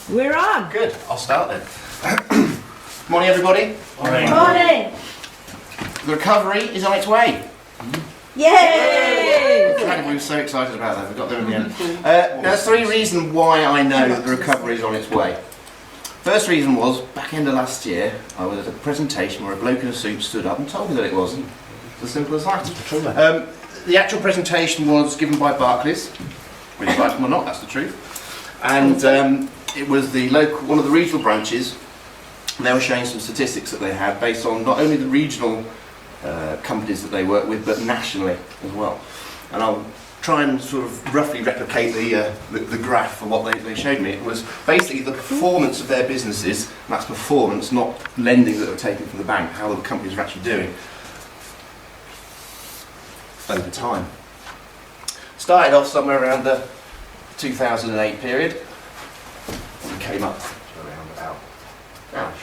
We're on. Good, I'll start then. Morning everybody. Morning. Morning. The recovery is on its way. Yay! We were so excited about that, we got there in the end. Now, there's three reasons why I know that the recovery is on its way. First reason was, back end of last year, I was at a presentation where a bloke in a suit stood up and told me that it was. It's as simple as that. The actual presentation was given by Barclays, whether you like them or not, that's the truth. And it was the local, one of the regional branches, and they were showing some statistics that they had based on not only the regional companies that they work with, but nationally as well. And I'll try and sort of roughly replicate the graph for what they showed me. It was basically the performance of their businesses, and that's performance, not lending that were taken from the bank, how the companies are actually doing over time. Started off somewhere around the 2008 period, and came up to around about, now,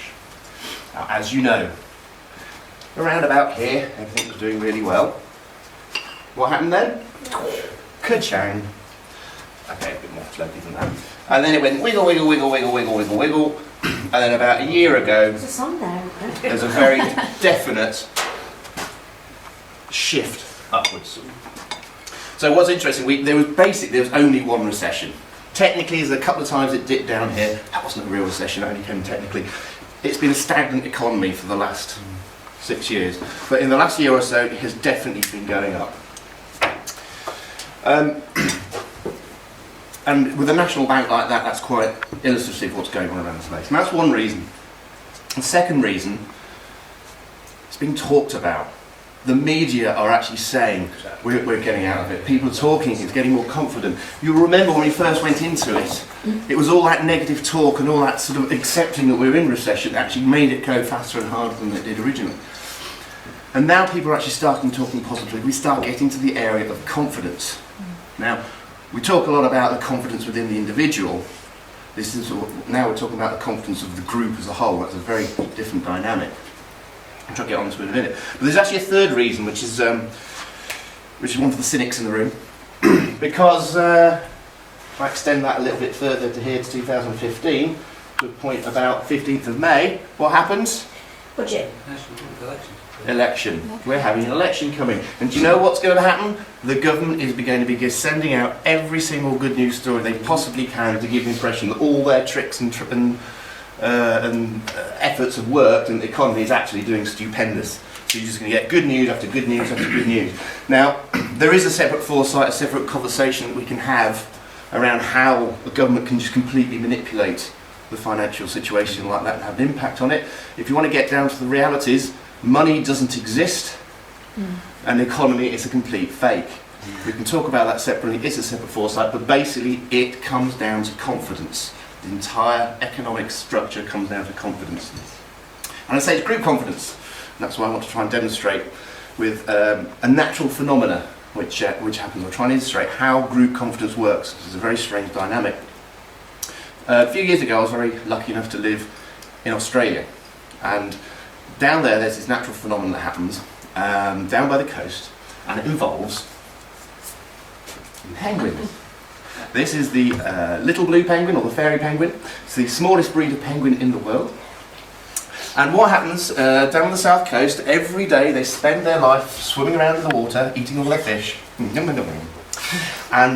as you know, around about here, everything was doing really well. What happened then? Ka-chang. Okay, a bit more slowly than that. And then it went wiggle, wiggle, wiggle, wiggle, wiggle, wiggle, wiggle. And then about a year ago, There's a song there. there's a very definite shift upwards. So what's interesting, there was only one recession. Technically, there's a couple of times it dipped down here. That wasn't a real recession, it only came technically. It's been a stagnant economy for the last 6 years. But in the last year or so, it has definitely been going up. And with a national bank like that, that's quite illustrative of what's going on around the place. And that's one reason. The second reason, it's being talked about. The media are actually saying we're getting out of it. People are talking, it's getting more confident. You'll remember when we first went into it, it was all that negative talk and all that sort of accepting that we're in recession that actually made it go faster and harder than it did originally. And now people are actually starting talking positively. We start getting to the area of confidence. Now, we talk a lot about the confidence within the individual. Now we're talking about the confidence of the group as a whole. That's a very different dynamic. I'll try to get on to it in a minute. But there's actually a third reason, which is one for the cynics in the room. Because if I extend that a little bit further to here to 2015, to a point about 15th of May, what happens? Budget. Election. We're having an election coming. And do you know what's going to happen? The government is going to be sending out every single good news story they possibly can to give the impression that all their tricks and efforts have worked and the economy is actually doing stupendous. So you're just going to get good news after good news after good news. Now, there is a separate foresight, a separate conversation that we can have around how the government can just completely manipulate the financial situation like that and have an impact on it. If you want to get down to the realities, money doesn't exist and the economy is a complete fake. We can talk about that separately, it's a separate foresight, but basically it comes down to confidence. The entire economic structure comes down to confidence. And I say it's group confidence. And that's why I want to try and demonstrate with a natural phenomena which happens. I'll try and illustrate how group confidence works. It's a very strange dynamic. A few years ago I was very lucky enough to live in Australia. And down there's this natural phenomenon that happens down by the coast, and it involves penguins. This is the little blue penguin, or the fairy penguin. It's the smallest breed of penguin in the world. And what happens down on the south coast, every day they spend their life swimming around in the water, eating all their fish. And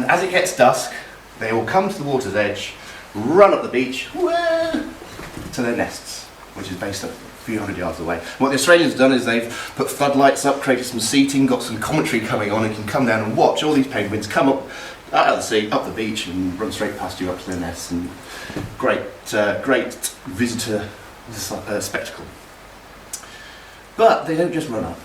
as it gets dusk, they all come to the water's edge, run up the beach, to their nests, which is based a few hundred yards away. What the Australians have done is they've put floodlights up, created some seating, got some commentary coming on, and can come down and watch all these penguins come up out of the sea, up the beach, and run straight past you up to their nests. And great visitor spectacle. But they don't just run up.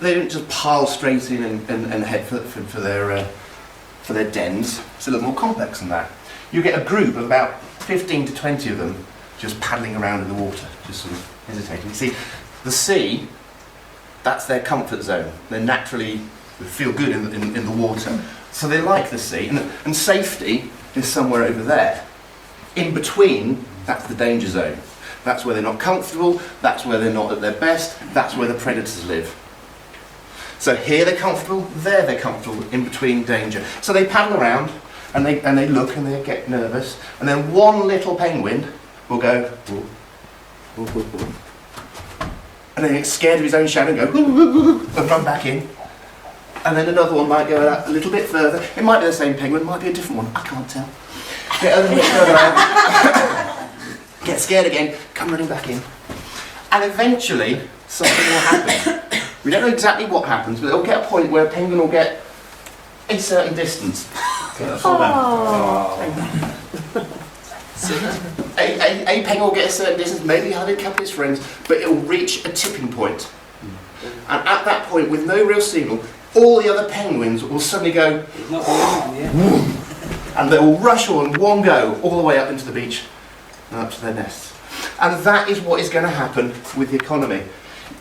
They don't just pile straight in and head for their dens. It's a little more complex than that. You get a group of about 15 to 20 of them just paddling around in the water, just sort of hesitating. You see, the sea, that's their comfort zone. They naturally feel good in the water. So they like the sea, and safety is somewhere over there. In between, that's the danger zone. That's where they're not comfortable, that's where they're not at their best, that's where the predators live. So here they're comfortable, there they're comfortable, in between danger. So they paddle around, and they look and they get nervous, and then one little penguin will go, "Ooh, ooh, ooh, ooh," and then get scared of his own shadow and go, "Ooh, ooh, ooh," and run back in. And then another one might go out a little bit further. It might be the same penguin, it might be a different one. I can't tell. Get a little bit further out. Get scared again, come running back in. And eventually, something will happen. We don't know exactly what happens, but it'll get a point where a penguin will get a certain distance. A penguin will get a certain distance, maybe have a couple of his friends, but it will reach a tipping point. And at that point, with no real signal, all the other penguins will suddenly go, and they will rush on one go all the way up into the beach and up to their nests. And that is what is going to happen with the economy.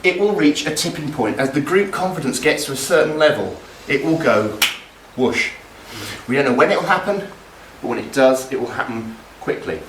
It will reach a tipping point. As the group confidence gets to a certain level, it will go whoosh. We don't know when it will happen, but when it does, it will happen quickly.